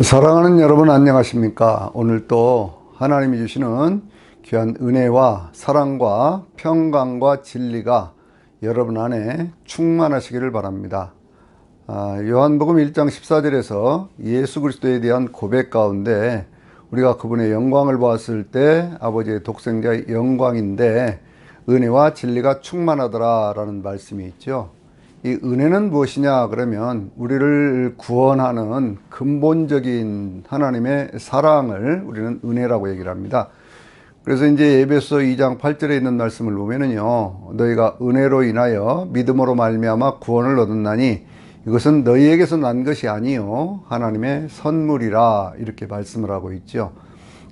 사랑하는 여러분 안녕하십니까? 오늘 또 하나님이 주시는 귀한 은혜와 사랑과 평강과 진리가 여러분 안에 충만하시기를 바랍니다. 요한복음 1장 14절에서 예수 그리스도에 대한 고백 가운데 우리가 그분의 영광을 보았을 때 아버지의 독생자의 영광인데 은혜와 진리가 충만하더라 라는 말씀이 있죠. 이 은혜는 무엇이냐 그러면 우리를 구원하는 근본적인 하나님의 사랑을 우리는 은혜라고 얘기를 합니다. 그래서 이제 에베소 2장 8절에 있는 말씀을 보면은요, 너희가 은혜로 인하여 믿음으로 말미암아 구원을 얻었나니 이것은 너희에게서 난 것이 아니요 하나님의 선물이라 이렇게 말씀을 하고 있죠.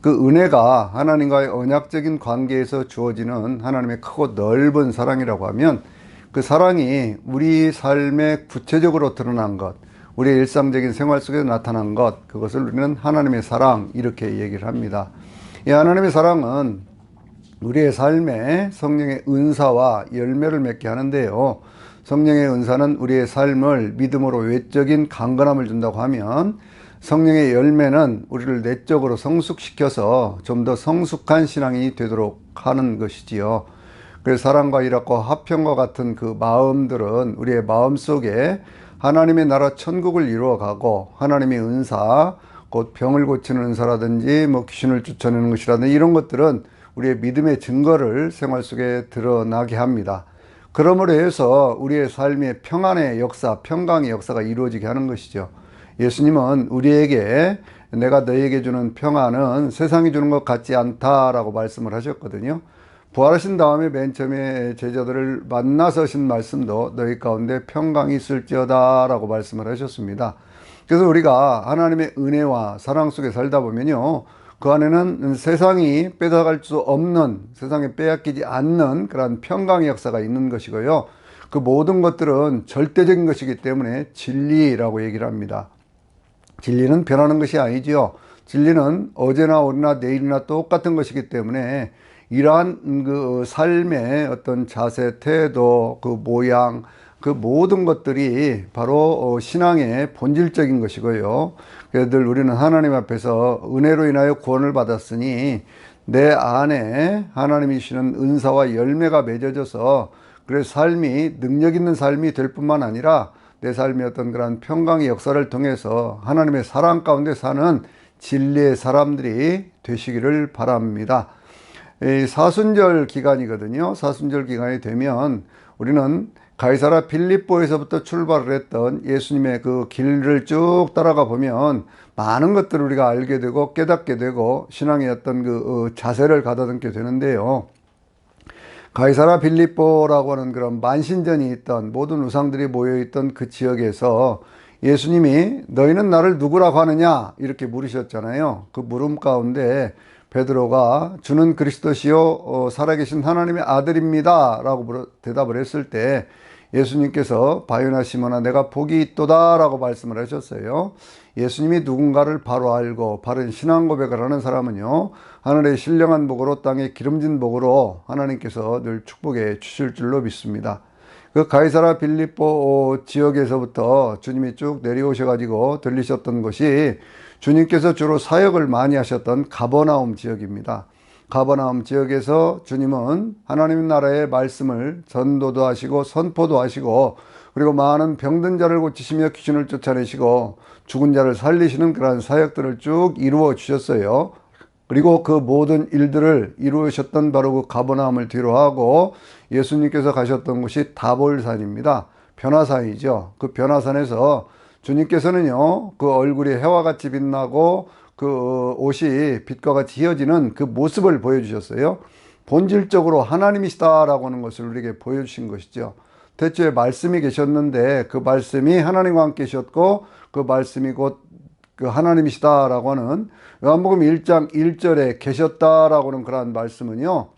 그 은혜가 하나님과의 언약적인 관계에서 주어지는 하나님의 크고 넓은 사랑이라고 하면 그 사랑이 우리 삶에 구체적으로 드러난 것, 우리의 일상적인 생활 속에 나타난 것, 그것을 우리는 하나님의 사랑 이렇게 얘기를 합니다. 이 하나님의 사랑은 우리의 삶에 성령의 은사와 열매를 맺게 하는데요, 성령의 은사는 우리의 삶을 믿음으로 외적인 강건함을 준다고 하면 성령의 열매는 우리를 내적으로 성숙시켜서 좀 더 성숙한 신앙이 되도록 하는 것이지요. 그래서 사랑과 일합과 화평과 같은 그 마음들은 우리의 마음 속에 하나님의 나라 천국을 이루어가고 하나님의 은사, 곧 병을 고치는 은사라든지 뭐 귀신을 쫓아내는 것이라든지 이런 것들은 우리의 믿음의 증거를 생활 속에 드러나게 합니다. 그러므로 해서 우리의 삶의 평안의 역사, 평강의 역사가 이루어지게 하는 것이죠. 예수님은 우리에게 내가 너희에게 주는 평안은 세상이 주는 것 같지 않다라고 말씀을 하셨거든요. 부활하신 다음에 맨 처음에 제자들을 만나서 하신 말씀도 너희 가운데 평강이 있을지어다 라고 말씀을 하셨습니다. 그래서 우리가 하나님의 은혜와 사랑 속에 살다 보면요, 그 안에는 세상이 뺏어갈 수 없는, 세상에 빼앗기지 않는 그런 평강의 역사가 있는 것이고요, 그 모든 것들은 절대적인 것이기 때문에 진리라고 얘기를 합니다. 진리는 변하는 것이 아니지요. 진리는 어제나 오늘이나 내일이나 똑같은 것이기 때문에 이러한 그 삶의 어떤 자세, 태도, 그 모양, 그 모든 것들이 바로 신앙의 본질적인 것이고요. 그래서 늘 우리는 하나님 앞에서 은혜로 인하여 구원을 받았으니 내 안에 하나님이 주시는 은사와 열매가 맺어져서 그래서 삶이 능력 있는 삶이 될 뿐만 아니라 내 삶의 어떤 그런 평강의 역사를 통해서 하나님의 사랑 가운데 사는 진리의 사람들이 되시기를 바랍니다. 이 사순절 기간이거든요. 사순절 기간이 되면 우리는 가이사라 빌립보에서부터 출발을 했던 예수님의 그 길을 쭉 따라가 보면 많은 것들을 우리가 알게 되고 깨닫게 되고 신앙의 어떤 그 자세를 가다듬게 되는데요. 가이사라 빌립보라고 하는 그런 만신전이 있던 모든 우상들이 모여있던 그 지역에서 예수님이 너희는 나를 누구라고 하느냐 이렇게 물으셨잖아요. 그 물음 가운데 베드로가 주는 그리스도시요 살아계신 하나님의 아들입니다 라고 대답을 했을 때 예수님께서 바요나 시몬아 내가 복이 있도다 라고 말씀을 하셨어요. 예수님이 누군가를 바로 알고 바른 신앙 고백을 하는 사람은요, 하늘의 신령한 복으로 땅의 기름진 복으로 하나님께서 늘 축복해 주실 줄로 믿습니다. 그 가이사라 빌립보 지역에서부터 주님이 쭉 내려오셔가지고 들리셨던 것이 주님께서 주로 사역을 많이 하셨던 가버나움 지역입니다. 가버나움 지역에서 주님은 하나님 나라의 말씀을 전도도 하시고 선포도 하시고 그리고 많은 병든 자를 고치시며 귀신을 쫓아내시고 죽은 자를 살리시는 그러한 사역들을 쭉 이루어 주셨어요. 그리고 그 모든 일들을 이루셨던 바로 그 가버나움을 뒤로하고 예수님께서 가셨던 곳이 다볼산입니다. 변화산이죠. 그 변화산에서 주님께서는요, 그 얼굴이 해와 같이 빛나고 그 옷이 빛과 같이 휘어지는 그 모습을 보여주셨어요. 본질적으로 하나님이시다라고 하는 것을 우리에게 보여주신 것이죠. 태초에 말씀이 계셨는데 그 말씀이 하나님과 함께 계셨고 그 말씀이 곧 그 하나님이시다라고 하는 요한복음 1장 1절에 계셨다라고 하는 그러한 말씀은요,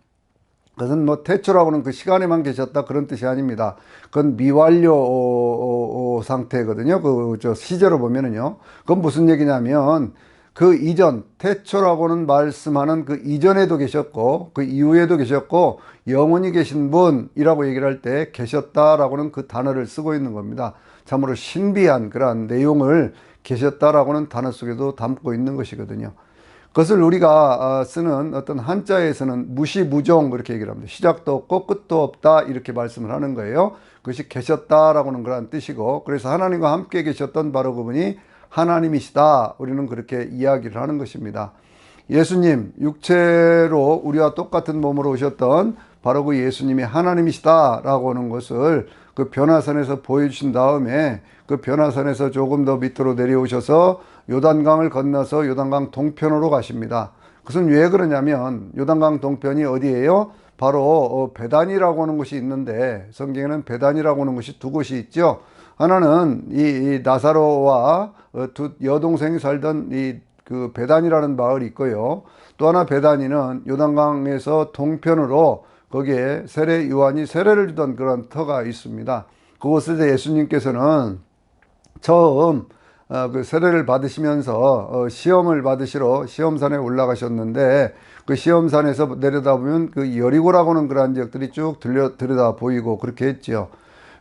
그것은 뭐 태초라고는 그 시간에만 계셨다 그런 뜻이 아닙니다. 그건 미완료 상태거든요. 그 저 시제로 보면은요. 그건 무슨 얘기냐면 그 이전 태초라고는 말씀하는 그 이전에도 계셨고 그 이후에도 계셨고 영원히 계신 분이라고 얘기를 할 때 계셨다라고는 그 단어를 쓰고 있는 겁니다. 참으로 신비한 그러한 내용을 계셨다라고는 단어 속에도 담고 있는 것이거든요. 그것을 우리가 쓰는 어떤 한자에서는 무시무종 그렇게 얘기를 합니다. 시작도 없고 끝도 없다 이렇게 말씀을 하는 거예요. 그것이 계셨다라고는 그런 뜻이고, 그래서 하나님과 함께 계셨던 바로 그분이 하나님이시다, 우리는 그렇게 이야기를 하는 것입니다. 예수님, 육체로 우리와 똑같은 몸으로 오셨던 바로 그 예수님이 하나님이시다라고 하는 것을 그 변화산에서 보여주신 다음에 그 변화산에서 조금 더 밑으로 내려오셔서 요단강을 건너서 요단강 동편으로 가십니다. 그것은 왜 그러냐면 요단강 동편이 어디예요? 바로 베단이라고 하는 곳이 있는데, 성경에는 베단이라고 하는 곳이 두 곳이 있죠. 하나는 이 나사로와 두 여동생이 살던 그 베단이라는 마을이 있고요. 또 하나 베단이는 요단강에서 동편으로 거기에 세례 요한이 세례를 주던 그런 터가 있습니다. 그곳에서 예수님께서는 처음 그 세례를 받으시면서 시험을 받으시러 시험산에 올라가셨는데, 그 시험산에서 내려다보면 그 여리고라고 하는 그러한 지역들이 쭉 들여다 보이고 그렇게 했죠.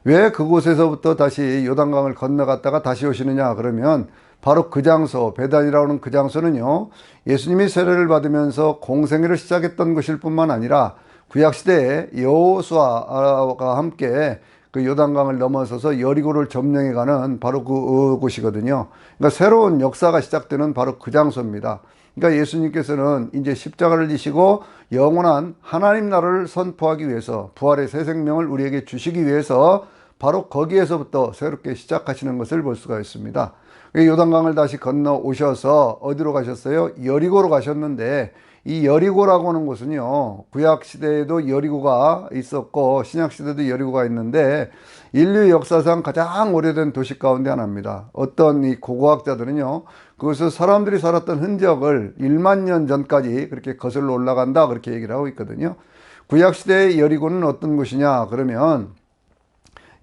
왜 그곳에서부터 다시 요단강을 건너갔다가 다시 오시느냐 그러면, 바로 그 장소, 베단이라고 하는 그 장소는요, 예수님이 세례를 받으면서 공생애를 시작했던 것일 뿐만 아니라 구약시대에 여호수아가 함께 그 요단강을 넘어서서 여리고를 점령해 가는 바로 그 곳이거든요. 그러니까 새로운 역사가 시작되는 바로 그 장소입니다. 그러니까 예수님께서는 이제 십자가를 지시고 영원한 하나님 나라를 선포하기 위해서, 부활의 새 생명을 우리에게 주시기 위해서 바로 거기에서부터 새롭게 시작하시는 것을 볼 수가 있습니다. 요단강을 다시 건너 오셔서 어디로 가셨어요? 여리고로 가셨는데, 이 여리고라고 하는 곳은요, 구약 시대에도 여리고가 있었고 신약 시대도 여리고가 있는데, 인류 역사상 가장 오래된 도시 가운데 하나입니다. 어떤 이 고고학자들은요, 그것을 사람들이 살았던 흔적을 1만 년 전까지 그렇게 거슬러 올라간다 그렇게 얘기를 하고 있거든요. 구약 시대의 여리고는 어떤 곳이냐 그러면,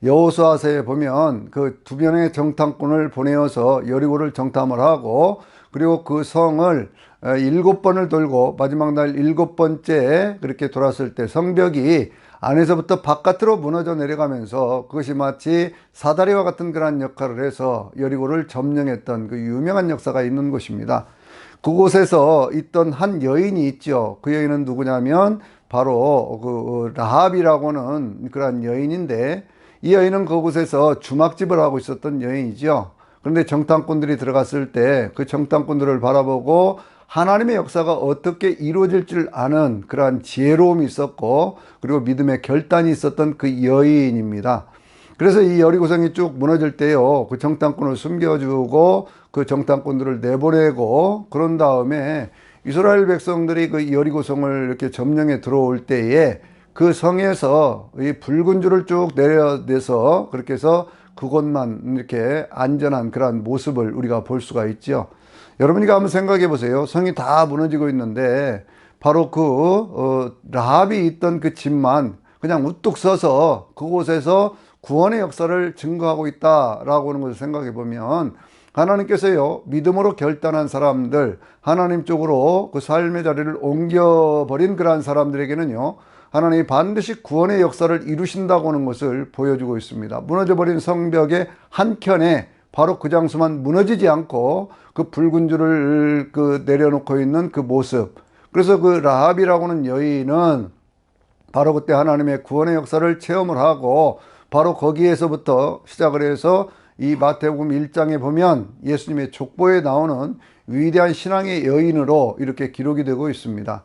여호수아서에 보면 그 두 명의 정탐꾼을 보내어서 여리고를 정탐을 하고, 그리고 그 성을 7번을 돌고 마지막 날 7번째 그렇게 돌았을 때 성벽이 안에서부터 바깥으로 무너져 내려가면서 그것이 마치 사다리와 같은 그런 역할을 해서 여리고를 점령했던 그 유명한 역사가 있는 곳입니다. 그곳에서 있던 한 여인이 있죠. 그 여인은 누구냐면 바로 그 라합이라고는 그런 여인인데, 이 여인은 그곳에서 주막집을 하고 있었던 여인이죠. 그런데 정탐꾼들이 들어갔을 때 그 정탐꾼들을 바라보고 하나님의 역사가 어떻게 이루어질지를 아는 그러한 지혜로움이 있었고, 그리고 믿음의 결단이 있었던 그 여인입니다. 그래서 이 여리고성이 쭉 무너질 때요, 그 정탐꾼을 숨겨주고 그 정탐꾼들을 내보내고, 그런 다음에 이스라엘 백성들이 그 여리고성을 이렇게 점령해 들어올 때에 그 성에서 이 붉은 줄을 쭉 내려내서 그렇게 해서 그곳만 이렇게 안전한 그런 모습을 우리가 볼 수가 있죠. 여러분이 한번 생각해 보세요. 성이 다 무너지고 있는데 바로 그 라합이 있던 그 집만 그냥 우뚝 서서 그곳에서 구원의 역사를 증거하고 있다라고 하는 것을 생각해 보면, 하나님께서요, 믿음으로 결단한 사람들, 하나님 쪽으로 그 삶의 자리를 옮겨버린 그러한 사람들에게는요, 하나님이 반드시 구원의 역사를 이루신다고 하는 것을 보여주고 있습니다. 무너져버린 성벽의 한켠에 바로 그 장소만 무너지지 않고 그 붉은 줄을 그 내려놓고 있는 그 모습. 그래서 그 라합이라고 하는 여인은 바로 그때 하나님의 구원의 역사를 체험을 하고, 바로 거기에서부터 시작을 해서 이 마태복음 1장에 보면 예수님의 족보에 나오는 위대한 신앙의 여인으로 이렇게 기록이 되고 있습니다.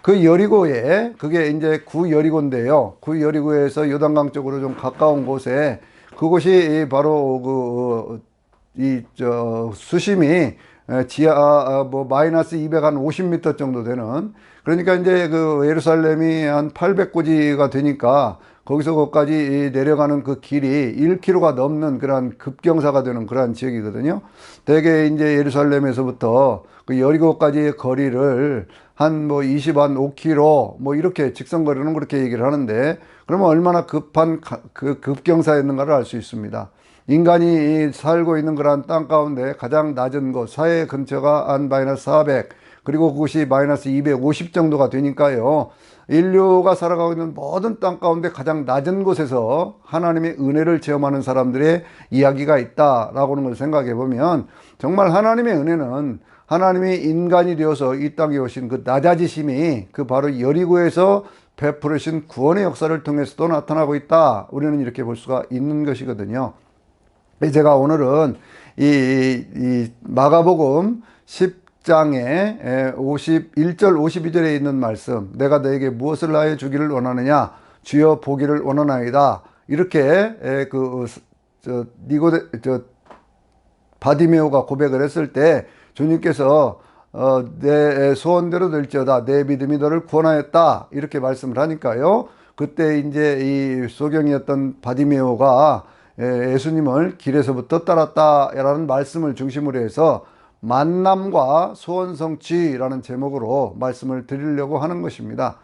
그 여리고에, 그게 이제 구여리고인데요. 구여리고에서 요단강 쪽으로 좀 가까운 곳에, 그곳이 바로 수심이 지하 마이너스 250m 정도 되는, 그러니까 이제 그 예루살렘이 한 800고지가 되니까 거기서 거기까지 내려가는 그 길이 1km가 넘는 그런 급경사가 되는 그런 지역이거든요. 대개 이제 예루살렘에서부터 그 여리고까지의 거리를 한 5km 뭐 이렇게 직선거리는 그렇게 얘기를 하는데, 그러면 얼마나 급한 그 급경사였는가를 알 수 있습니다. 인간이 살고 있는 그런 땅 가운데 가장 낮은 곳, 사해 근처가 한 마이너스 400, 그리고 그것이 마이너스 250 정도가 되니까요. 인류가 살아가고 있는 모든 땅 가운데 가장 낮은 곳에서 하나님의 은혜를 체험하는 사람들의 이야기가 있다라고 하는 걸 생각해 보면 정말 하나님의 은혜는 하나님이 인간이 되어서 이 땅에 오신 그 낮아지심이 그 바로 여리고에서 베푸르신 구원의 역사를 통해서도 나타나고 있다. 우리는 이렇게 볼 수가 있는 것이거든요. 제가 오늘은 이 마가복음 10장에 51절 52절에 있는 말씀, 내가 너에게 무엇을 하여 주기를 원하느냐, 주여 보기를 원하나이다. 이렇게 바디메오가 고백을 했을 때 주님께서 내 소원대로 될지어다, 내 믿음이 너를 구원하였다, 이렇게 말씀을 하니까요. 그때 이제 이 소경이었던 바디메오가 예수님을 길에서부터 따랐다라는 말씀을 중심으로 해서 만남과 소원성취라는 제목으로 말씀을 드리려고 하는 것입니다.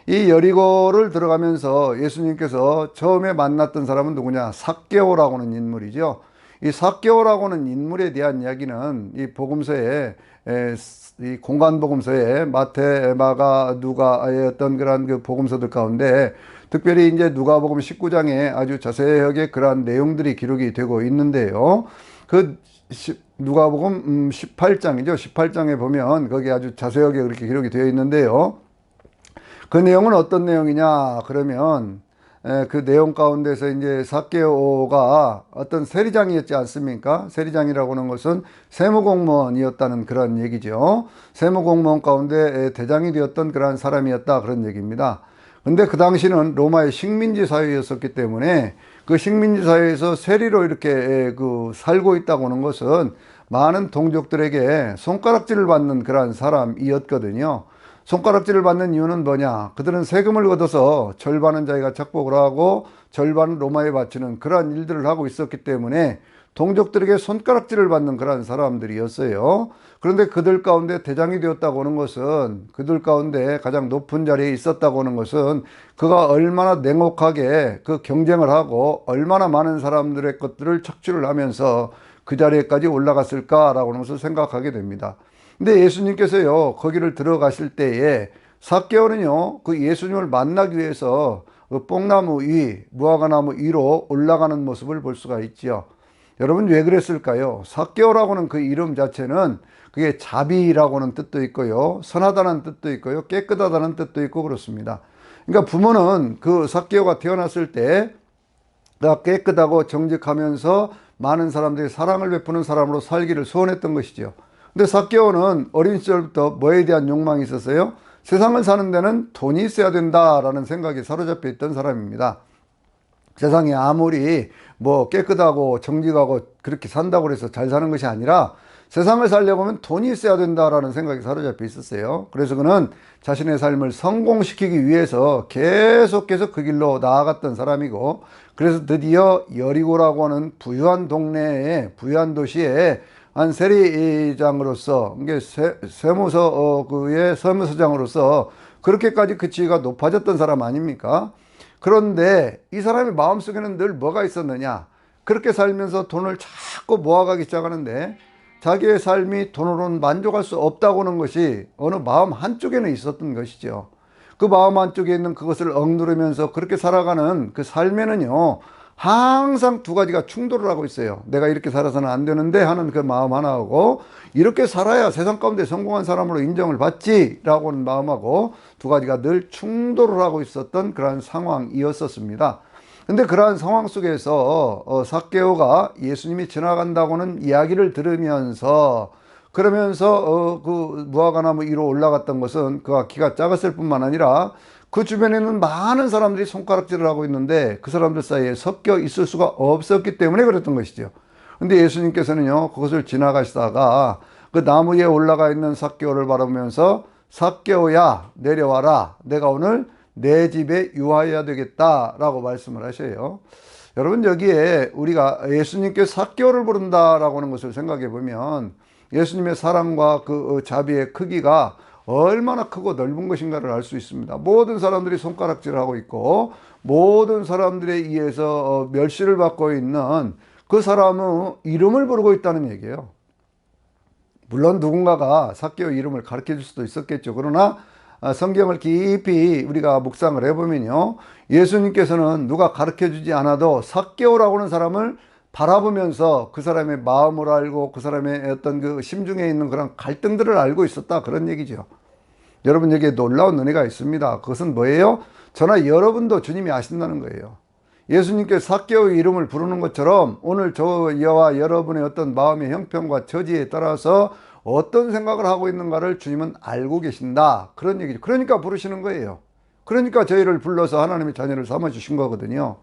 이 여리고를 들어가면서 예수님께서 처음에 만났던 사람은 누구냐? 삭개오라고 하는 인물이죠. 이 삭개오라고 하는 인물에 대한 이야기는 이 복음서에, 이 공간복음서에 마태, 마가, 누가의 어떤 그런 그 복음서들 가운데 특별히 이제 누가복음 19장에 아주 자세하게 그러한 내용들이 기록이 되고 있는데요. 그 누가복음 18장이죠. 18장에 보면 거기 아주 자세하게 그렇게 기록이 되어 있는데요. 그 내용은 어떤 내용이냐? 그러면 그 내용 가운데서 이제 삭개오가 어떤 세리장이었지 않습니까? 세리장이라고 하는 것은 세무공무원이었다는 그런 얘기죠. 세무공무원 가운데 대장이 되었던 그런 사람이었다, 그런 얘기입니다. 근데 그 당시는 로마의 식민지 사회였었기 때문에 그 식민지 사회에서 세리로 이렇게 살고 있다고 하는 것은 많은 동족들에게 손가락질을 받는 그런 사람이었거든요. 손가락질을 받는 이유는 뭐냐? 그들은 세금을 걷어서 절반은 자기가 착복을 하고 절반은 로마에 바치는 그러한 일들을 하고 있었기 때문에 동족들에게 손가락질을 받는 그러한 사람들이었어요. 그런데 그들 가운데 대장이 되었다고 하는 것은, 그들 가운데 가장 높은 자리에 있었다고 하는 것은 그가 얼마나 냉혹하게 그 경쟁을 하고 얼마나 많은 사람들의 것들을 착취를 하면서 그 자리에까지 올라갔을까라고 하는 것을 생각하게 됩니다. 근데 예수님께서요, 거기를 들어가실 때에 삭개오는요, 그 예수님을 만나기 위해서 그 뽕나무 위, 무화과나무 위로 올라가는 모습을 볼 수가 있죠. 여러분, 왜 그랬을까요? 삭개오라고는 그 이름 자체는 그게 자비라고 하는 뜻도 있고요, 선하다는 뜻도 있고요, 깨끗하다는 뜻도 있고 그렇습니다. 그러니까 부모는 그 삭개오가 태어났을 때 깨끗하고 정직하면서 많은 사람들이 사랑을 베푸는 사람으로 살기를 소원했던 것이죠. 근데 삭개오는 어린 시절부터 뭐에 대한 욕망이 있었어요? 세상을 사는 데는 돈이 있어야 된다라는 생각이 사로잡혀 있던 사람입니다. 세상에 아무리 뭐 깨끗하고 정직하고 그렇게 산다고 해서 잘 사는 것이 아니라 세상을 살려고 하면 돈이 있어야 된다라는 생각이 사로잡혀 있었어요. 그래서 그는 자신의 삶을 성공시키기 위해서 계속해서 그 길로 나아갔던 사람이고, 그래서 드디어 여리고라고 하는 부유한 동네에, 부유한 도시에 한 세리장으로서, 이게 세무서의 세무서장으로서 그렇게까지 그 지위가 높아졌던 사람 아닙니까? 그런데 이 사람의 마음속에는 늘 뭐가 있었느냐? 그렇게 살면서 돈을 자꾸 모아가기 시작하는데 자기의 삶이 돈으로는 만족할 수 없다고 하는 것이 어느 마음 한쪽에는 있었던 것이죠. 그 마음 한쪽에 있는 그것을 억누르면서 그렇게 살아가는 그 삶에는요, 항상 두 가지가 충돌을 하고 있어요. 내가 이렇게 살아서는 안 되는데 하는 그 마음 하나하고, 이렇게 살아야 세상 가운데 성공한 사람으로 인정을 받지라고 하는 마음하고 두 가지가 늘 충돌을 하고 있었던 그러한 상황이었었습니다. 근데 그러한 상황 속에서 삭개오가 예수님이 지나간다고는 이야기를 들으면서, 그러면서 그 무화과나무 위로 올라갔던 것은 그가 키가 작았을 뿐만 아니라 그 주변에는 많은 사람들이 손가락질을 하고 있는데 그 사람들 사이에 섞여 있을 수가 없었기 때문에 그랬던 것이죠. 근데 예수님께서는요, 그것을 지나가시다가 그 나무 위에 올라가 있는 삭개오를 바라보면서 삭개오야, 내려와라, 내가 오늘 내 집에 유하여야 되겠다라고 말씀을 하셔요. 여러분, 여기에 우리가 예수님께 삭개오를 부른다라고 하는 것을 생각해 보면 예수님의 사랑과 그 자비의 크기가 얼마나 크고 넓은 것인가를 알 수 있습니다. 모든 사람들이 손가락질을 하고 있고 모든 사람들에 의해서 멸시를 받고 있는 그 사람의 이름을 부르고 있다는 얘기예요. 물론 누군가가 삭개오 이름을 가르쳐 줄 수도 있었겠죠. 그러나 성경을 깊이 우리가 묵상을 해보면요, 예수님께서는 누가 가르쳐 주지 않아도 삭개오라고 하는 사람을 바라보면서 그 사람의 마음을 알고 그 사람의 어떤 그 심중에 있는 그런 갈등들을 알고 있었다, 그런 얘기죠. 여러분, 여기에 놀라운 은혜가 있습니다. 그것은 뭐예요? 저나 여러분도 주님이 아신다는 거예요. 예수님께서 삭개오의 이름을 부르는 것처럼 오늘 저와 여러분의 어떤 마음의 형편과 처지에 따라서 어떤 생각을 하고 있는가를 주님은 알고 계신다, 그런 얘기죠. 그러니까 부르시는 거예요. 그러니까 저희를 불러서 하나님의 자녀를 삼아주신 거거든요.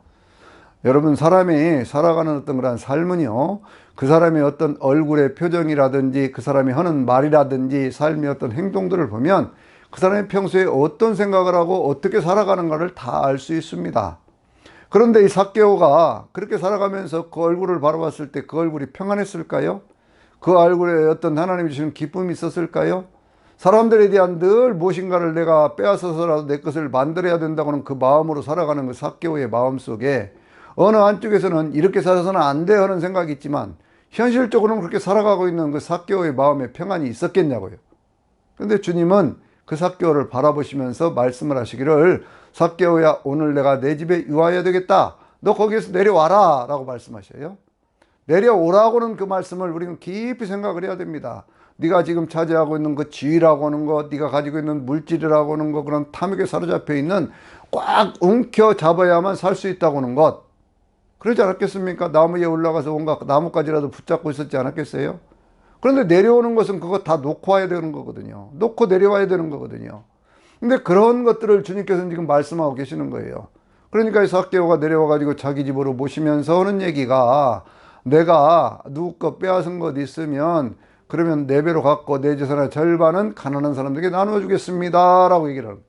여러분, 사람이 살아가는 어떤 그런 삶은요, 그 사람의 어떤 얼굴의 표정이라든지 그 사람이 하는 말이라든지 삶의 어떤 행동들을 보면 그 사람이 평소에 어떤 생각을 하고 어떻게 살아가는가를 다 알 수 있습니다. 그런데 이 삭개오가 그렇게 살아가면서 그 얼굴을 바라봤을 때 그 얼굴이 평안했을까요? 그 얼굴에 어떤 하나님이 주시는 기쁨이 있었을까요? 사람들에 대한 늘 무엇인가를 내가 빼앗아서라도 내 것을 만들어야 된다고는 그 마음으로 살아가는 그 삭개오의 마음 속에 어느 한쪽에서는 이렇게 살아서는 안 돼 하는 생각이 있지만 현실적으로는 그렇게 살아가고 있는 그 삭개오의 마음에 평안이 있었겠냐고요. 그런데 주님은 그 삭개오를 바라보시면서 말씀을 하시기를, 삭개오야, 오늘 내가 내 집에 유하여야 되겠다, 너 거기에서 내려와라 라고 말씀하셔요. 내려오라고는 그 말씀을 우리는 깊이 생각을 해야 됩니다. 네가 지금 차지하고 있는 그 지위라고 하는 것, 네가 가지고 있는 물질이라고 하는 것, 그런 탐욕에 사로잡혀 있는 꽉 움켜 잡아야만 살 수 있다고 하는 것, 그러지 않았겠습니까? 나무 위에 올라가서 온갖 나뭇가지라도 붙잡고 있었지 않았겠어요? 그런데 내려오는 것은 그거 다 놓고 와야 되는 거거든요. 놓고 내려와야 되는 거거든요. 근데 그런 것들을 주님께서는 지금 말씀하고 계시는 거예요. 그러니까 이 삭개오가 내려와가지고 자기 집으로 모시면서 하는 얘기가, 내가 누구 것 빼앗은 것 있으면 그러면 네 배로 갖고 내 재산의 절반은 가난한 사람들에게 나누어 주겠습니다 라고 얘기를 하는,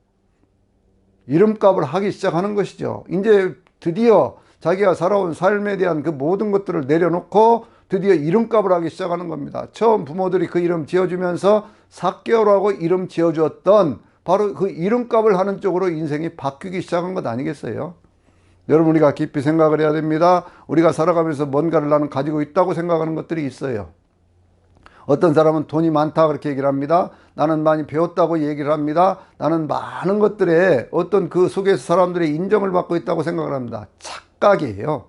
이름값을 하기 시작하는 것이죠. 이제 드디어 자기가 살아온 삶에 대한 그 모든 것들을 내려놓고 드디어 이름값을 하기 시작하는 겁니다. 처음 부모들이 그 이름 지어주면서 삭개오라고 이름 지어주었던 바로 그 이름값을 하는 쪽으로 인생이 바뀌기 시작한 것 아니겠어요? 여러분, 우리가 깊이 생각을 해야 됩니다. 우리가 살아가면서 뭔가를 나는 가지고 있다고 생각하는 것들이 있어요. 어떤 사람은 돈이 많다 그렇게 얘기를 합니다. 나는 많이 배웠다고 얘기를 합니다. 나는 많은 것들에 어떤 그 속에서 사람들의 인정을 받고 있다고 생각을 합니다. 착각이에요.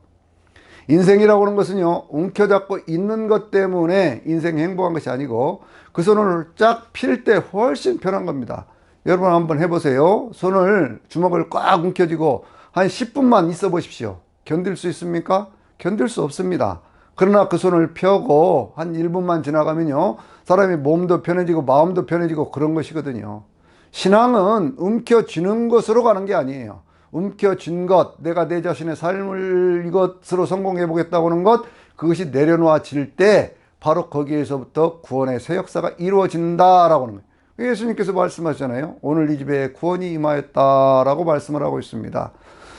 인생이라고 하는 것은요, 움켜잡고 있는 것 때문에 인생 행복한 것이 아니고 그 손을 쫙 필 때 훨씬 편한 겁니다. 여러분 한번 해보세요. 손을, 주먹을 꽉 움켜쥐고 한 10분만 있어 보십시오. 견딜 수 있습니까? 견딜 수 없습니다. 그러나 그 손을 펴고 한 1분만 지나가면요, 사람이 몸도 편해지고 마음도 편해지고 그런 것이거든요. 신앙은 움켜쥐는 것으로 가는 게 아니에요. 움켜쥔 것, 내가 내 자신의 삶을 이것으로 성공해 보겠다고 하는 것, 그것이 내려놓아질 때 바로 거기에서부터 구원의 새 역사가 이루어진다라고 하는 거예요. 예수님께서 말씀하셨잖아요. 오늘 이 집에 구원이 임하였다라고 말씀을 하고 있습니다.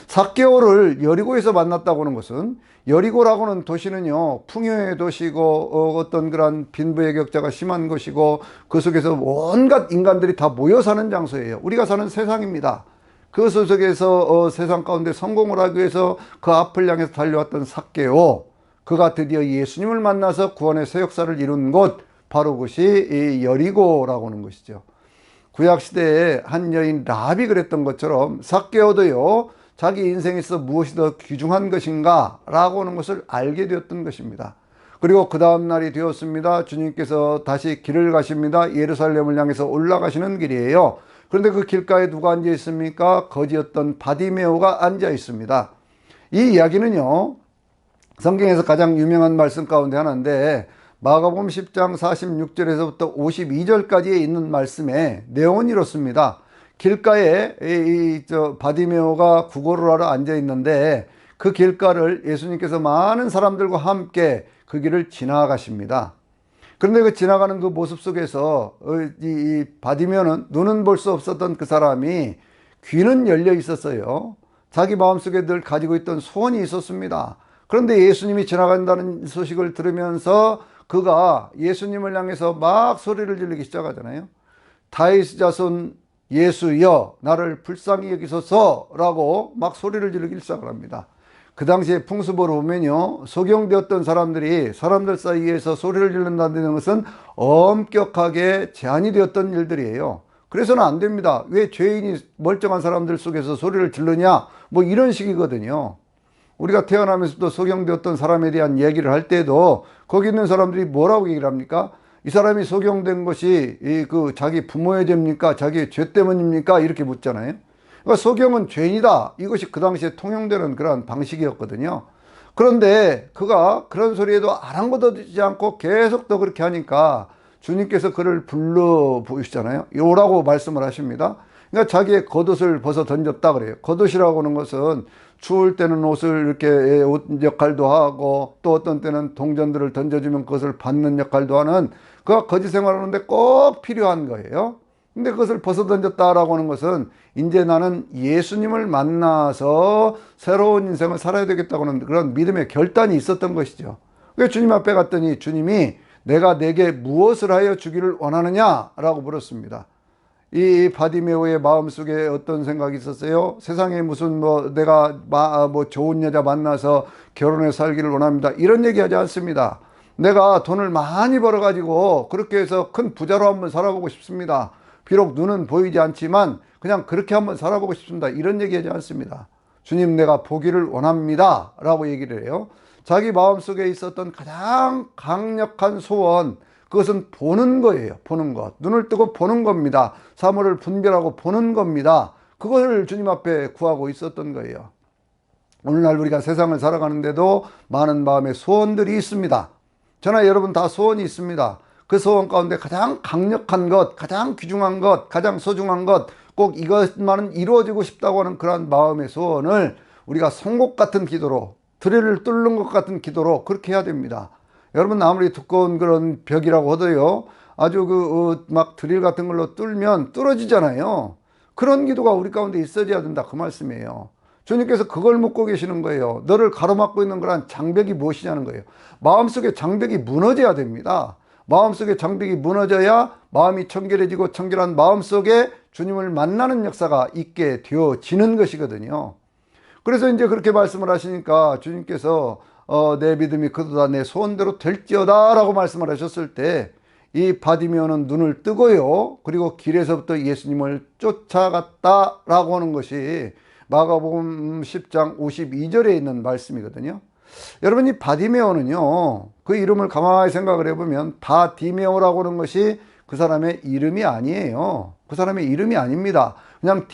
삭개오를 여리고에서 만났다고 하는 것은, 여리고라고 하는 도시는요, 풍요의 도시고 어떤 그런 빈부의 격차가 심한 것이고 그 속에서 온갖 인간들이 다 모여 사는 장소예요. 우리가 사는 세상입니다. 그 속에서 세상 가운데 성공을 하기 위해서 그 앞을 향해서 달려왔던 삭개오, 그가 드디어 예수님을 만나서 구원의 새 역사를 이룬 곳, 바로 그것이 여리고라고 하는 것이죠. 구약시대에 한 여인 라합이 그랬던 것처럼 삭개오도요, 자기 인생에서 무엇이 더 귀중한 것인가 라고 하는 것을 알게 되었던 것입니다. 그리고 그 다음 날이 되었습니다. 주님께서 다시 길을 가십니다. 예루살렘을 향해서 올라가시는 길이에요. 그런데 그 길가에 누가 앉아 있습니까? 거지였던 바디메오가 앉아 있습니다. 이 이야기는요, 성경에서 가장 유명한 말씀 가운데 하나인데, 마가복음 10장 46절에서부터 52절까지에 있는 말씀의 내용은 이렇습니다. 길가에 바디메오가 구걸을 하러 앉아 있는데 그 길가를 예수님께서 많은 사람들과 함께 그 길을 지나가십니다. 그런데 그 지나가는 그 모습 속에서 이 바디메오는 눈은 볼 수 없었던 그 사람이 귀는 열려 있었어요. 자기 마음속에 늘 가지고 있던 소원이 있었습니다. 그런데 예수님이 지나간다는 소식을 들으면서 그가 예수님을 향해서 막 소리를 지르기 시작하잖아요. 다윗 자손 예수여, 나를 불쌍히 여기소서라고 막 소리를 지르기 시작을 합니다. 그 당시에 풍습으로 보면요, 소경되었던 사람들이 사람들 사이에서 소리를 지른다는 것은 엄격하게 제한이 되었던 일들이에요. 그래서는 안 됩니다. 왜 죄인이 멀쩡한 사람들 속에서 소리를 지르냐, 뭐 이런 식이거든요. 우리가 태어나면서도 소경되었던 사람에 대한 얘기를 할 때도 거기 있는 사람들이 뭐라고 얘기를 합니까? 이 사람이 소경된 것이 자기 부모의 죄입니까? 자기의 죄 때문입니까? 이렇게 묻잖아요. 그러니까 소경은 죄인이다. 이것이 그 당시에 통용되는 그런 방식이었거든요. 그런데 그가 그런 소리에도 아랑곳하지 않고 계속 더 그렇게 하니까 주님께서 그를 불러 보이시잖아요. 오라고 말씀을 하십니다. 그러니까 자기의 겉옷을 벗어 던졌다 그래요. 겉옷이라고 하는 것은 추울 때는 옷을 이렇게 옷 역할도 하고, 또 어떤 때는 동전들을 던져주면 그것을 받는 역할도 하는, 그가 거지 생활하는데 꼭 필요한 거예요. 근데 그것을 벗어 던졌다라고 하는 것은 이제 나는 예수님을 만나서 새로운 인생을 살아야 되겠다고 하는 그런 믿음의 결단이 있었던 것이죠. 왜 주님 앞에 갔더니 주님이 내가 내게 무엇을 하여 주기를 원하느냐 라고 물었습니다. 이 바디메오의 마음속에 어떤 생각이 있었어요? 세상에 무슨 내가 좋은 여자 만나서 결혼해 살기를 원합니다, 이런 얘기 하지 않습니다. 내가 돈을 많이 벌어 가지고 그렇게 해서 큰 부자로 한번 살아보고 싶습니다. 비록 눈은 보이지 않지만 그냥 그렇게 한번 살아보고 싶습니다, 이런 얘기 하지 않습니다. 주님, 내가 보기를 원합니다 라고 얘기를 해요. 자기 마음속에 있었던 가장 강력한 소원, 그것은 보는 거예요. 보는 것. 눈을 뜨고 보는 겁니다. 사물을 분별하고 보는 겁니다. 그것을 주님 앞에 구하고 있었던 거예요. 오늘날 우리가 세상을 살아가는데도 많은 마음의 소원들이 있습니다. 저나 여러분 다 소원이 있습니다. 그 소원 가운데 가장 강력한 것, 가장 귀중한 것, 가장 소중한 것, 꼭 이것만은 이루어지고 싶다고 하는 그런 마음의 소원을 우리가 송곳 같은 기도로, 드릴을 뚫는 것 같은 기도로 그렇게 해야 됩니다. 여러분, 아무리 두꺼운 그런 벽이라고 하도요, 아주 막 드릴 같은 걸로 뚫면 뚫어지잖아요. 그런 기도가 우리 가운데 있어져야 된다, 그 말씀이에요. 주님께서 그걸 묻고 계시는 거예요. 너를 가로막고 있는 그런 장벽이 무엇이냐는 거예요. 마음속에 장벽이 무너져야 됩니다. 마음속에 장벽이 무너져야 마음이 청결해지고, 청결한 마음속에 주님을 만나는 역사가 있게 되어지는 것이거든요. 그래서 이제 그렇게 말씀을 하시니까 주님께서 내 믿음이 그도다, 내 소원대로 될지어다 라고 말씀을 하셨을 때 이 바디메오는 눈을 뜨고요, 그리고 길에서부터 예수님을 쫓아갔다 라고 하는 것이 마가복음 10장 52절에 있는 말씀이거든요. 여러분, 이 바디메오는요, 그 이름을 가만히 생각을 해보면 바디메오라고 하는 것이 그 사람의 이름이 아니에요. 그 사람의 이름이 아닙니다. 그냥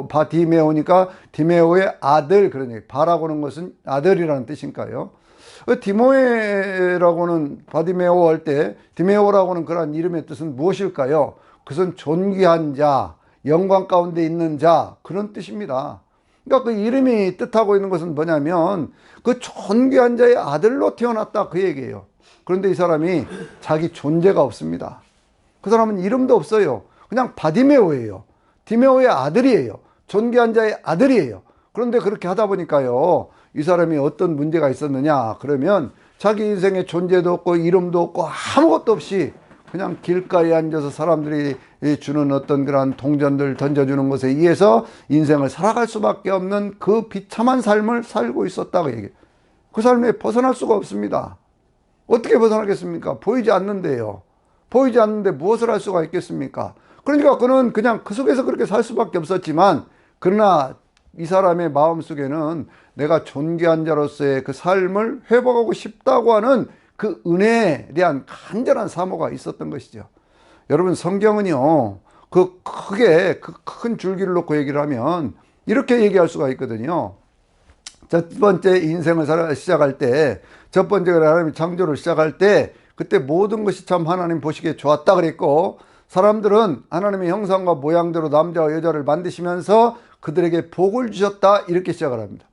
바디메오니까 디메오의 아들, 그러니 바라고 하는 것은 아들이라는 뜻인가요? 디모에라고는 바디메오 할 때 디메오라고는 그런 이름의 뜻은 무엇일까요? 그것은 존귀한 자, 영광 가운데 있는 자, 그런 뜻입니다. 그러니까 그 이름이 뜻하고 있는 것은 뭐냐면 그 존귀한 자의 아들로 태어났다, 그 얘기예요. 그런데 이 사람이 자기 존재가 없습니다. 그 사람은 이름도 없어요. 그냥 바디메오예요. 디메오의 아들이에요. 존귀한 자의 아들이에요. 그런데 그렇게 하다 보니까요, 이 사람이 어떤 문제가 있었느냐 그러면 자기 인생에 존재도 없고 이름도 없고 아무것도 없이 그냥 길가에 앉아서 사람들이 주는 어떤 그런 동전들 던져주는 것에 의해서 인생을 살아갈 수밖에 없는 그 비참한 삶을 살고 있었다고 얘기해요. 그 삶에 벗어날 수가 없습니다. 어떻게 벗어나겠습니까? 보이지 않는데요. 보이지 않는데 무엇을 할 수가 있겠습니까? 그러니까 그는 그냥 그 속에서 그렇게 살 수밖에 없었지만, 그러나 이 사람의 마음속에는 내가 존귀한 자로서의 그 삶을 회복하고 싶다고 하는 그 은혜에 대한 간절한 사모가 있었던 것이죠. 여러분, 성경은요, 그 큰 줄기를 놓고 얘기를 하면 이렇게 얘기할 수가 있거든요. 첫 번째 인생을 시작할 때, 첫 번째 하나님이 창조를 시작할 때 그때 모든 것이 참 하나님 보시기에 좋았다 그랬고, 사람들은 하나님의 형상과 모양대로 남자와 여자를 만드시면서 그들에게 복을 주셨다, 이렇게 시작을 합니다.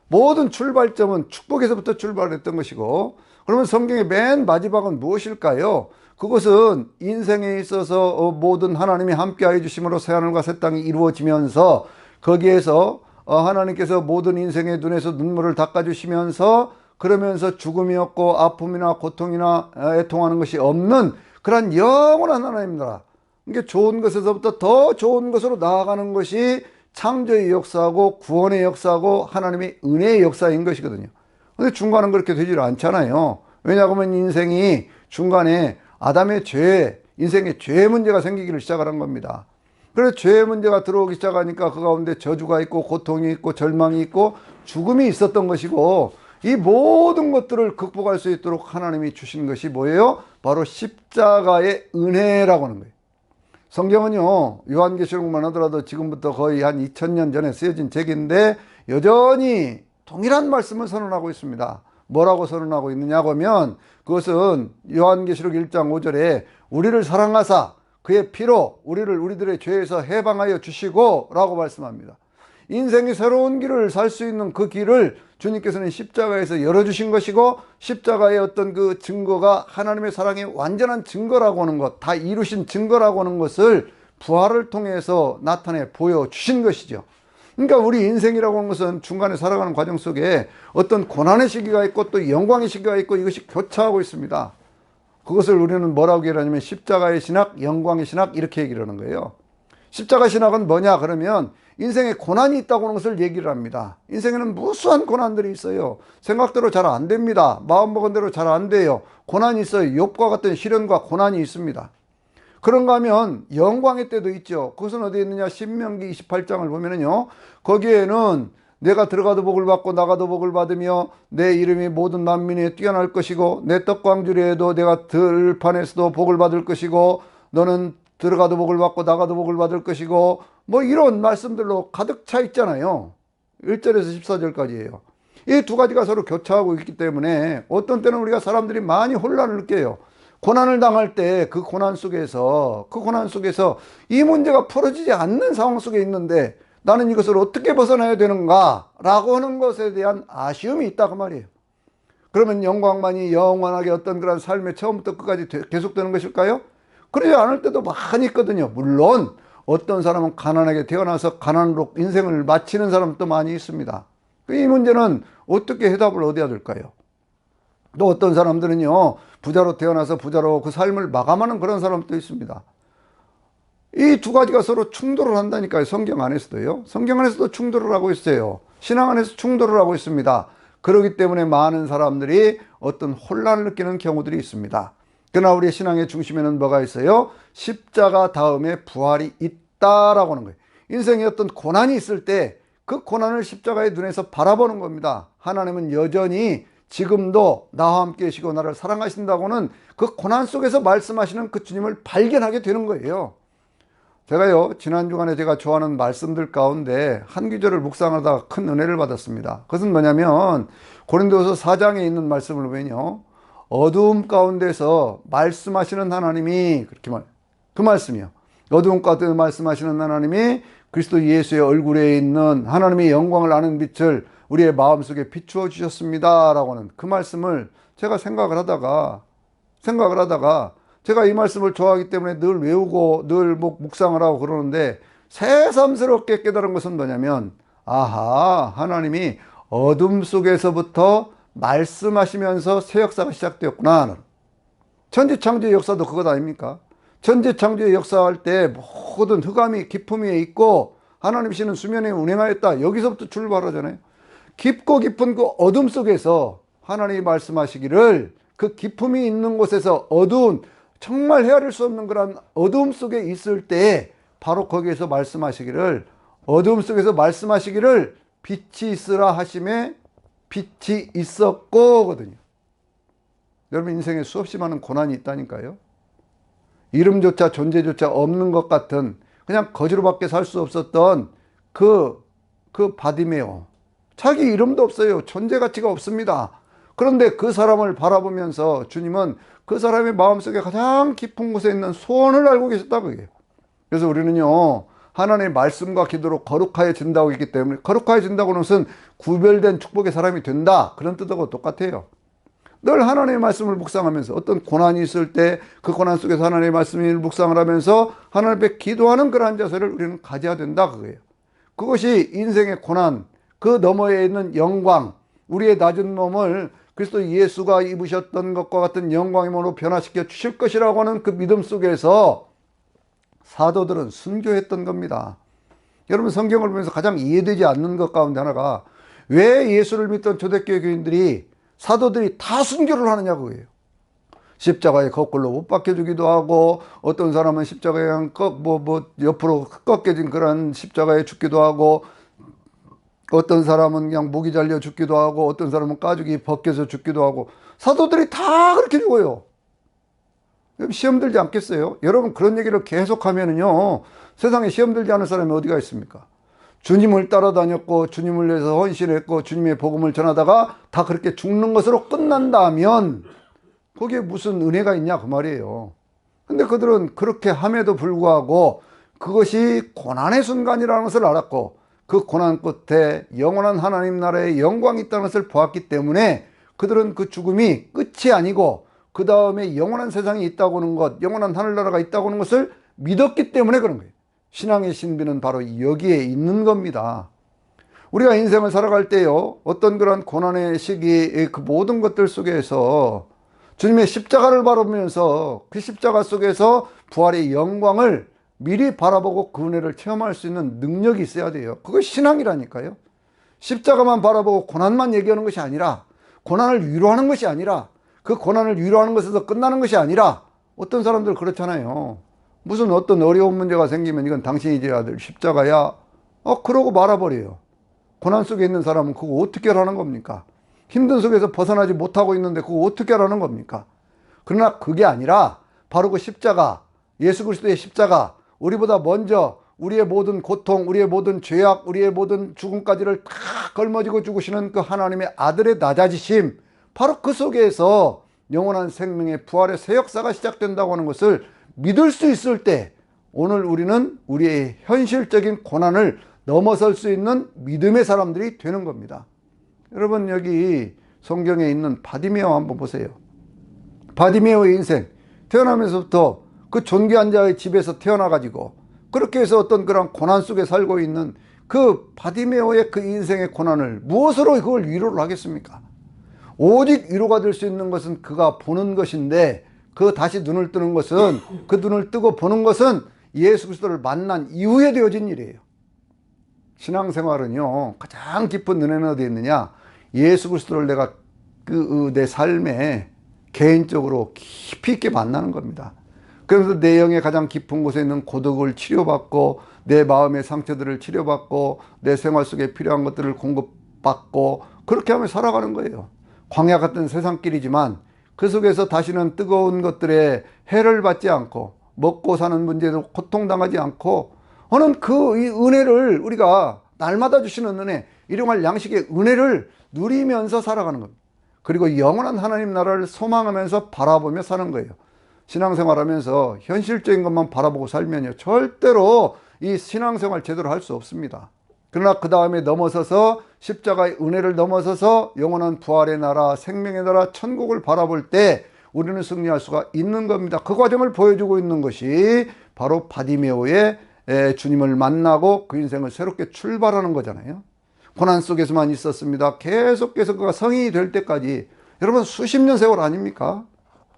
모든 출발점은 축복에서부터 출발했던 것이고, 그러면 성경의 맨 마지막은 무엇일까요? 그것은 인생에 있어서 모든 하나님이 함께하여 주심으로 새하늘과 새 땅이 이루어지면서, 거기에서 하나님께서 모든 인생의 눈에서 눈물을 닦아주시면서, 그러면서 죽음이 없고 아픔이나 고통이나 애통하는 것이 없는 그런 영원한 하나님 나라, 이게 좋은 것에서부터 더 좋은 것으로 나아가는 것이 창조의 역사하고 구원의 역사하고 하나님의 은혜의 역사인 것이거든요. 근데 중간은 그렇게 되질 않잖아요. 왜냐하면 인생이 중간에 아담의 죄, 인생의 죄의 문제가 생기기를 시작하는 겁니다. 그래서 죄의 문제가 들어오기 시작하니까 그 가운데 저주가 있고 고통이 있고 절망이 있고 죽음이 있었던 것이고, 이 모든 것들을 극복할 수 있도록 하나님이 주신 것이 뭐예요? 바로 십자가의 은혜라고 하는 거예요. 성경은요, 요한계시록만 하더라도 지금부터 거의 한 2000년 전에 쓰여진 책인데 여전히 동일한 말씀을 선언하고 있습니다. 뭐라고 선언하고 있느냐고 하면, 그것은 요한계시록 1장 5절에 우리를 사랑하사 그의 피로 우리들의 죄에서 해방하여 주시고 라고 말씀합니다. 인생의 새로운 길을 살 수 있는 그 길을 주님께서는 십자가에서 열어주신 것이고, 십자가의 어떤 그 증거가 하나님의 사랑의 완전한 증거라고 하는 것, 다 이루신 증거라고 하는 것을 부활을 통해서 나타내 보여주신 것이죠. 그러니까 우리 인생이라고 하는 것은 중간에 살아가는 과정 속에 어떤 고난의 시기가 있고 또 영광의 시기가 있고, 이것이 교차하고 있습니다. 그것을 우리는 뭐라고 얘기하냐면 십자가의 신학, 영광의 신학, 이렇게 얘기를 하는 거예요. 십자가 신학은 뭐냐 그러면 인생에 고난이 있다고 하는 것을 얘기를 합니다. 인생에는 무수한 고난들이 있어요. 생각대로 잘 안 됩니다. 마음먹은 대로 잘 안 돼요. 고난이 있어요. 욥과 같은 시련과 고난이 있습니다. 그런가 하면 영광의 때도 있죠. 그것은 어디에 있느냐, 신명기 28장을 보면은요, 거기에는 내가 들어가도 복을 받고 나가도 복을 받으며 내 이름이 모든 만민에 뛰어날 것이고 내 떡광주리에도 내가 들판에서도 복을 받을 것이고 너는 들어가도 복을 받고 나가도 복을 받을 것이고, 뭐 이런 말씀들로 가득 차 있잖아요. 1절에서 14절까지예요. 이 두 가지가 서로 교차하고 있기 때문에 어떤 때는 우리가 사람들이 많이 혼란을 느껴요. 고난을 당할 때 그 고난 속에서 이 문제가 풀어지지 않는 상황 속에 있는데 나는 이것을 어떻게 벗어나야 되는가 라고 하는 것에 대한 아쉬움이 있다 그 말이에요. 그러면 영광만이 영원하게 어떤 그런 삶의 처음부터 끝까지 계속되는 것일까요? 그러지 않을 때도 많이 있거든요. 물론 어떤 사람은 가난하게 태어나서 가난으로 인생을 마치는 사람도 많이 있습니다. 이 문제는 어떻게 해답을 얻어야 될까요? 또 어떤 사람들은요, 부자로 태어나서 부자로 그 삶을 마감하는 그런 사람도 있습니다. 이 두 가지가 서로 충돌을 한다니까요. 성경 안에서도요. 성경 안에서도 충돌을 하고 있어요. 신앙 안에서 충돌을 하고 있습니다. 그렇기 때문에 많은 사람들이 어떤 혼란을 느끼는 경우들이 있습니다. 그러나 우리의 신앙의 중심에는 뭐가 있어요? 십자가 다음에 부활이 있다라고 하는 거예요. 인생에 어떤 고난이 있을 때 그 고난을 십자가의 눈에서 바라보는 겁니다. 하나님은 여전히 지금도 나와 함께 계시고 나를 사랑하신다고는 그 고난 속에서 말씀하시는 그 주님을 발견하게 되는 거예요. 제가요, 지난 주간에 제가 좋아하는 말씀들 가운데 한 구절을 묵상하다가 큰 은혜를 받았습니다. 그것은 뭐냐면 고린도서 4장에 있는 말씀을 보면요, 어두움 가운데서 말씀하시는 하나님이, 그 말씀이요, 어두움 가운데 말씀하시는 하나님이 그리스도 예수의 얼굴에 있는 하나님의 영광을 아는 빛을 우리의 마음속에 비추어 주셨습니다 라고 하는 그 말씀을 제가 생각을 하다가 제가 이 말씀을 좋아하기 때문에 늘 외우고 늘 묵상을 하고 그러는데, 새삼스럽게 깨달은 것은 뭐냐면, 아하, 하나님이 어둠 속에서부터 말씀하시면서 새 역사가 시작되었구나. 천지창조의 역사도 그것 아닙니까? 천지창조의 역사할 때 모든 흑암이 깊음 위에 있고 하나님이시는 수면에 운행하였다. 여기서부터 출발하잖아요. 깊고 깊은 그 어둠 속에서 하나님이 말씀하시기를, 그 깊음이 있는 곳에서 어두운, 정말 헤아릴 수 없는 그런 어두움 속에 있을 때 바로 거기에서 말씀하시기를, 어두움 속에서 말씀하시기를 빛이 있으라 하심에 빛이 있었고거든요. 여러분, 인생에 수없이 많은 고난이 있다니까요. 이름조차 존재조차 없는 것 같은, 그냥 거지로밖에 살 수 없었던 그 바디메오, 자기 이름도 없어요. 존재 가치가 없습니다. 그런데 그 사람을 바라보면서 주님은 그 사람의 마음속에 가장 깊은 곳에 있는 소원을 알고 계셨다고 얘기해요. 그래서 우리는요, 하나님의 말씀과 기도로 거룩하여진다고 했기 때문에, 거룩하여진다고는 무슨 구별된 축복의 사람이 된다, 그런 뜻하고 똑같아요. 늘 하나님의 말씀을 묵상하면서 어떤 고난이 있을 때 그 고난 속에서 하나님의 말씀을 묵상을 하면서 하나님 앞에 기도하는 그러한 자세를 우리는 가져야 된다, 그거예요. 그것이 인생의 고난, 그 너머에 있는 영광, 우리의 낮은 몸을 그리스도 예수가 입으셨던 것과 같은 영광의 몸으로 변화시켜 주실 것이라고 하는 그 믿음 속에서 사도들은 순교했던 겁니다. 여러분 성경을 보면서 가장 이해되지 않는 것 가운데 하나가 왜 예수를 믿던 초대교회 교인들이 사도들이 다 순교를 하느냐 그거예요. 십자가에 거꾸로 못 박혀 주기도 하고 어떤 사람은 십자가에 옆으로 꺾여진 그런 십자가에 죽기도 하고 어떤 사람은 그냥 목이 잘려 죽기도 하고 어떤 사람은 가죽이 벗겨서 죽기도 하고 사도들이 다 그렇게 죽어요. 시험 들지 않겠어요? 여러분 그런 얘기를 계속하면은요 세상에 시험 들지 않은 사람이 어디가 있습니까? 주님을 따라다녔고 주님을 위해서 헌신했고 주님의 복음을 전하다가 다 그렇게 죽는 것으로 끝난다면 거기에 무슨 은혜가 있냐 그 말이에요. 근데 그들은 그렇게 함에도 불구하고 그것이 고난의 순간이라는 것을 알았고 그 고난 끝에 영원한 하나님 나라의 영광이 있다는 것을 보았기 때문에 그들은 그 죽음이 끝이 아니고 그 다음에 영원한 세상이 있다고 하는 것, 영원한 하늘나라가 있다고 하는 것을 믿었기 때문에 그런 거예요. 신앙의 신비는 바로 여기에 있는 겁니다. 우리가 인생을 살아갈 때요 어떤 그런 고난의 시기 그 모든 것들 속에서 주님의 십자가를 바라보면서 그 십자가 속에서 부활의 영광을 미리 바라보고 그 은혜를 체험할 수 있는 능력이 있어야 돼요. 그것이 신앙이라니까요. 십자가만 바라보고 고난만 얘기하는 것이 아니라 고난을 위로하는 것이 아니라 그 고난을 위로하는 것에서 끝나는 것이 아니라 어떤 사람들 그렇잖아요. 무슨 어떤 어려운 문제가 생기면 이건 당신이 져야 될 십자가야. 그러고 말아버려요. 고난 속에 있는 사람은 그거 어떻게 하라는 겁니까? 힘든 속에서 벗어나지 못하고 있는데 그거 어떻게 하라는 겁니까? 그러나 그게 아니라 바로 그 십자가, 예수 그리스도의 십자가, 우리보다 먼저 우리의 모든 고통, 우리의 모든 죄악, 우리의 모든 죽음까지를 다 걸머지고 죽으시는 그 하나님의 아들의 낮아지심, 바로 그 속에서 영원한 생명의 부활의 새 역사가 시작된다고 하는 것을 믿을 수 있을 때 오늘 우리는 우리의 현실적인 고난을 넘어설 수 있는 믿음의 사람들이 되는 겁니다. 여러분 여기 성경에 있는 바디메오 한번 보세요. 바디메오의 인생, 태어나면서부터 그 존귀한 자의 집에서 태어나가지고 그렇게 해서 어떤 그런 고난 속에 살고 있는 그 바디메오의 그 인생의 고난을 무엇으로 그걸 위로를 하겠습니까? 오직 위로가 될 수 있는 것은 그가 보는 것인데 그 다시 눈을 뜨는 것은 그 눈을 뜨고 보는 것은 예수 그리스도를 만난 이후에 되어진 일이에요. 신앙생활은요 가장 깊은 은혜는 어디에 있느냐, 예수 그리스도를 내가 내 삶에 개인적으로 깊이 있게 만나는 겁니다. 그래서 내 영의 가장 깊은 곳에 있는 고독을 치료받고 내 마음의 상처들을 치료받고 내 생활 속에 필요한 것들을 공급받고 그렇게 하며 살아가는 거예요. 광야 같은 세상길이지만 그 속에서 다시는 뜨거운 것들에 해를 받지 않고 먹고 사는 문제도 고통당하지 않고 하는 그 이 은혜를 우리가 날마다 주시는 은혜, 일용할 양식의 은혜를 누리면서 살아가는 겁니다. 그리고 영원한 하나님 나라를 소망하면서 바라보며 사는 거예요. 신앙생활하면서 현실적인 것만 바라보고 살면요 절대로 이 신앙생활 제대로 할 수 없습니다. 그러나 그 다음에 넘어서서 십자가의 은혜를 넘어서서 영원한 부활의 나라, 생명의 나라, 천국을 바라볼 때 우리는 승리할 수가 있는 겁니다. 그 과정을 보여주고 있는 것이 바로 바디메오의 주님을 만나고 그 인생을 새롭게 출발하는 거잖아요. 고난 속에서만 있었습니다. 계속해서 그가 성인이 될 때까지, 여러분 수십 년 세월 아닙니까?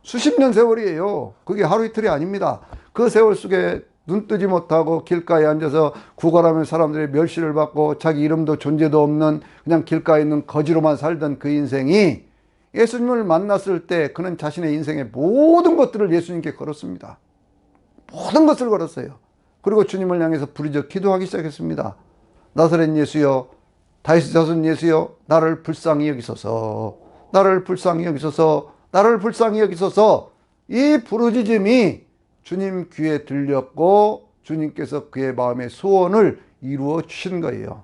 수십 년 세월이에요. 그게 하루 이틀이 아닙니다. 그 세월 속에 눈 뜨지 못하고 길가에 앉아서 구걸하면 사람들의 멸시를 받고 자기 이름도 존재도 없는 그냥 길가에 있는 거지로만 살던 그 인생이 예수님을 만났을 때 그는 자신의 인생의 모든 것들을 예수님께 걸었습니다. 모든 것을 걸었어요. 그리고 주님을 향해서 부르짖어 기도하기 시작했습니다. 나사렛 예수여, 다윗의 자손 예수여, 나를 불쌍히 여기소서, 나를 불쌍히 여기소서, 나를 불쌍히 여기소서. 이 부르짖음이 주님 귀에 들렸고 주님께서 그의 마음의 소원을 이루어 주신 거예요.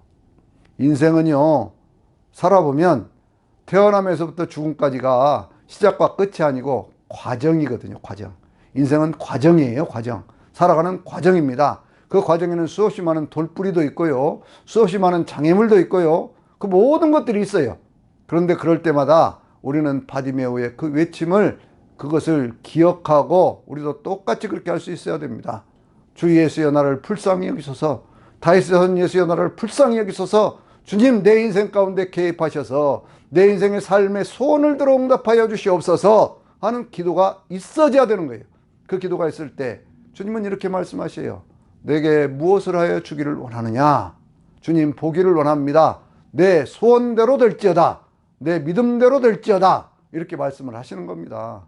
인생은요 살아보면 태어나면서부터 죽음까지가 시작과 끝이 아니고 과정이거든요. 과정. 인생은 과정이에요. 과정. 살아가는 과정입니다. 그 과정에는 수없이 많은 돌뿌리도 있고요, 수없이 많은 장애물도 있고요, 그 모든 것들이 있어요. 그런데 그럴 때마다 우리는 바디메오의 그 외침을, 그것을 기억하고 우리도 똑같이 그렇게 할 수 있어야 됩니다. 주 예수여 나를 불쌍히 여기소서, 다윗의 자손 예수여 나를 불쌍히 여기소서. 주님 내 인생 가운데 개입하셔서 내 인생의 삶의 소원을 들어 응답하여 주시옵소서 하는 기도가 있어져야 되는 거예요. 그 기도가 있을 때 주님은 이렇게 말씀하셔요. 내게 무엇을 하여 주기를 원하느냐? 주님, 보기를 원합니다. 내 소원대로 될지어다. 내 믿음대로 될지어다. 이렇게 말씀을 하시는 겁니다.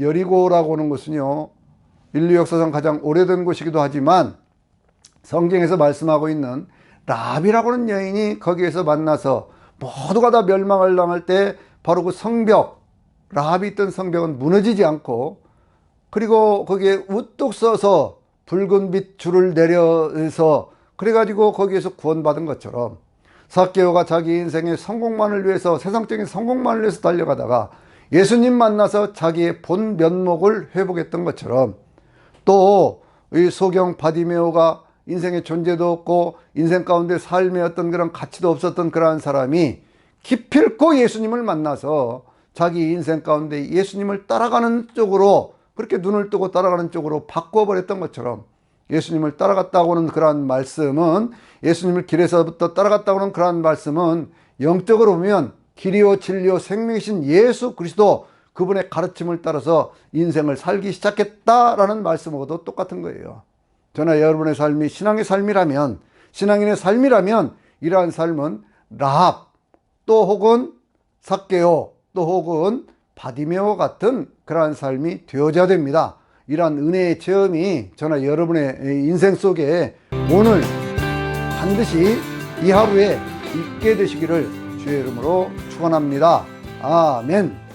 여리고라고 하는 것은요, 인류 역사상 가장 오래된 곳이기도 하지만 성경에서 말씀하고 있는 라합이라고 하는 여인이 거기에서 만나서 모두가 다 멸망을 당할 때 바로 그 성벽, 라합이 있던 성벽은 무너지지 않고, 그리고 거기에 우뚝 서서 붉은 빛 줄을 내려서 그래가지고 거기에서 구원받은 것처럼, 삭개오가 자기 인생의 성공만을 위해서, 세상적인 성공만을 위해서 달려가다가 예수님 만나서 자기의 본 면목을 회복했던 것처럼, 또 이 소경 바디메오가 인생의 존재도 없고 인생 가운데 삶의 어떤 그런 가치도 없었던 그러한 사람이 기필코 예수님을 만나서 자기 인생 가운데 예수님을 따라가는 쪽으로, 그렇게 눈을 뜨고 따라가는 쪽으로 바꿔버렸던 것처럼, 예수님을 따라갔다고 하는 그러한 말씀은, 예수님을 길에서부터 따라갔다고 하는 그러한 말씀은 영적으로 보면 길이요 진리요 생명이신 예수 그리스도, 그분의 가르침을 따라서 인생을 살기 시작했다라는 말씀하고도 똑같은 거예요. 저나 여러분의 삶이 신앙의 삶이라면, 신앙인의 삶이라면, 이러한 삶은 라합, 또 혹은 삭개오, 또 혹은 바디메오 같은 그러한 삶이 되어져야 됩니다. 이러한 은혜의 체험이 저나 여러분의 인생 속에 오늘 반드시 이 하루에 있게 되시기를 주의 이름으로 축원합니다. 아멘.